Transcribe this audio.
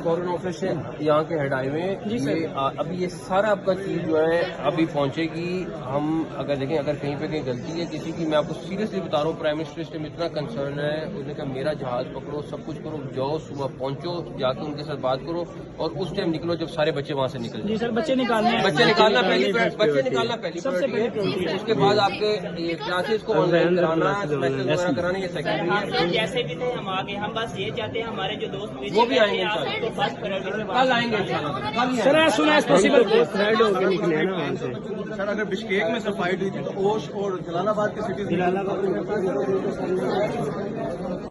Foreign office है यहाँ के हेड हाईवे ये अभी ये सारा आपका चीज जो है अभी पहुंचेगी। हम अगर देखें अगर कहीं पे कहीं गलती है किसी की, मैं आपको सीरियसली बता रहा हूँ, प्राइम मिनिस्टर इस टाइम इतना कंसर्न है, उसने कहा मेरा जहाज पकड़ो, सब कुछ करो, जाओ सुबह पहुंचो, जाके उनके साथ बात करो और उस टाइम निकलो जब सारे बच्चे वहां से निकल। जी सर, बच्चे निकालना पहली प्रायोरिटी है। उसके बाद आपके क्लासेस को ऑनलाइन कराना, मैसेज वगैरह कराना, ये सेकेंडरी है। जैसे भी थे हम आगे, हम बस ये चाहते हैं हमारे जो दोस्त वो भी आएंगे कल आएंगे sir as soon as possible. Thread होके निकले हैं ना वहाँ से। सर अगर बिश्केक में सफाई हुई थी तो ओश और जलालाबाद की सिटी